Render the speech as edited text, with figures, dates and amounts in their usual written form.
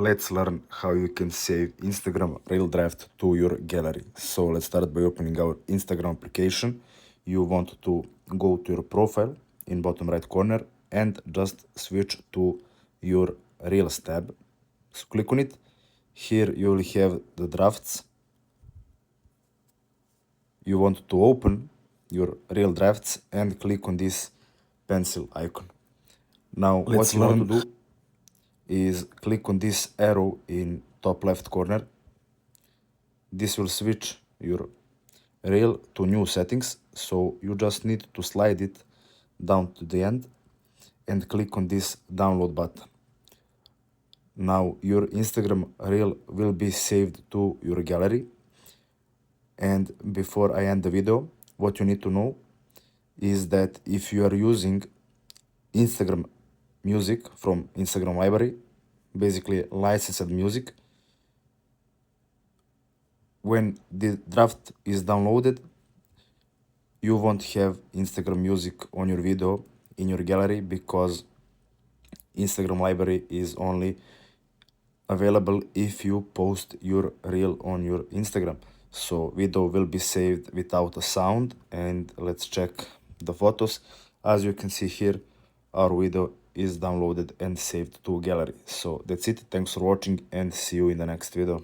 Let's learn how you can save Instagram reel draft to your gallery. So let's start by opening our Instagram application. You want to go to your profile in bottom right corner and just switch to your Reels tab. So click on it. Here you will have the drafts. You want to open your Reel drafts and click on this pencil icon. Now what you want to do is click on this arrow in top left corner. This will switch your reel to new settings, so you just need to slide it down to the end and click on this download button. Now your Instagram reel will be saved to your gallery. And before I end the video, what you need to know is that if you are using Instagram music from Instagram library, basically licensed music, when the draft is downloaded, you won't have Instagram music on your video in your gallery because Instagram library is only available if you post your reel on your Instagram. So video will be saved without a sound, and let's check the photos. As you can see here, our video is downloaded and saved to gallery. So that's it. Thanks for watching and see you in the next video.